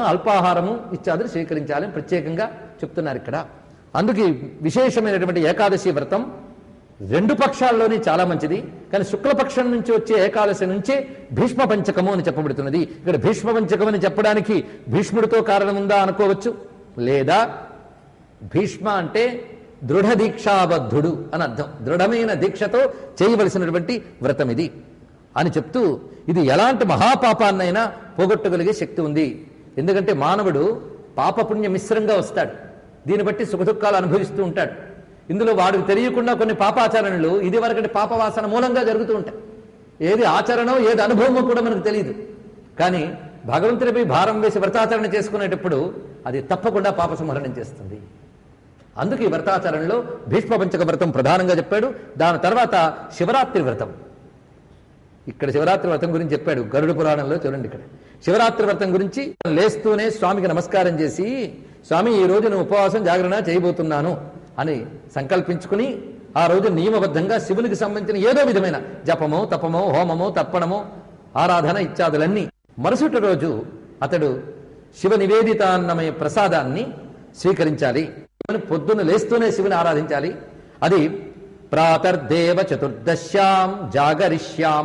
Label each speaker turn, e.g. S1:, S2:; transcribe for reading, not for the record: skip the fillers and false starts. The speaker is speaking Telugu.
S1: అల్పాహారము ఇత్యాదులు స్వీకరించాలని ప్రత్యేకంగా చెప్తున్నారు ఇక్కడ. అందుకే విశేషమైనటువంటి ఏకాదశి వ్రతం రెండు పక్షాల్లోనే చాలా మంచిది. కానీ శుక్లపక్షం నుంచి వచ్చే ఏకాదశి నుంచే భీష్మ పంచకము అని చెప్పబడుతున్నది. ఇక్కడ భీష్మ పంచకం అని చెప్పడానికి భీష్ముడితో కారణం ఉందా అనుకోవచ్చు, లేదా భీష్మ అంటే దృఢ దీక్షాబద్ధుడు అని అర్థం. దృఢమైన దీక్షతో చేయవలసినటువంటి వ్రతం ఇది అని చెప్తూ, ఇది ఎలాంటి మహాపాపాన్నైనా పోగొట్టగలిగే శక్తి ఉంది. ఎందుకంటే మానవుడు పాపపుణ్య మిశ్రంగా వస్తాడు, దీన్ని బట్టి సుఖదుఖాలు అనుభవిస్తూ ఉంటాడు. ఇందులో వాడికి తెలియకుండా కొన్ని పాపాచరణలు ఇది వరకటి పాపవాసన మూలంగా జరుగుతూ ఉంటాయి. ఏది ఆచరణో ఏది అనుభవమో కూడా మనకు తెలియదు. కానీ భగవంతుడిపై భారం వేసి వ్రతాచరణ చేసుకునేటప్పుడు అది తప్పకుండా పాప సంహరణం చేస్తుంది. అందుకు ఈ వ్రతాచరణలో భీష్మ పంచక వ్రతం ప్రధానంగా చెప్పాడు. దాని తర్వాత శివరాత్రి వ్రతం. ఇక్కడ శివరాత్రి వ్రతం గురించి చెప్పాడు గరుడ పురాణంలో. చూడండి, ఇక్కడ శివరాత్రి వ్రతం గురించి లేస్తూనే స్వామికి నమస్కారం చేసి, స్వామి ఈ రోజు నేను ఉపవాసం జాగరణ చేయబోతున్నాను అని సంకల్పించుకుని ఆ రోజు నియమబద్ధంగా శివునికి సంబంధించిన ఏదో విధమైన జపమో తపమో హోమమో తర్పణమో ఆరాధన ఇత్యాదులన్నీ. మరుసటి రోజు అతడు శివ నివేదితాన్నమయ ప్రసాదాన్ని స్వీకరించాలి. పొద్దున్న లేస్తూనే శివుని ఆరాధించాలి. అది ప్రాతర్దేవ చతుర్దశ్యాం జాగరిష్యాం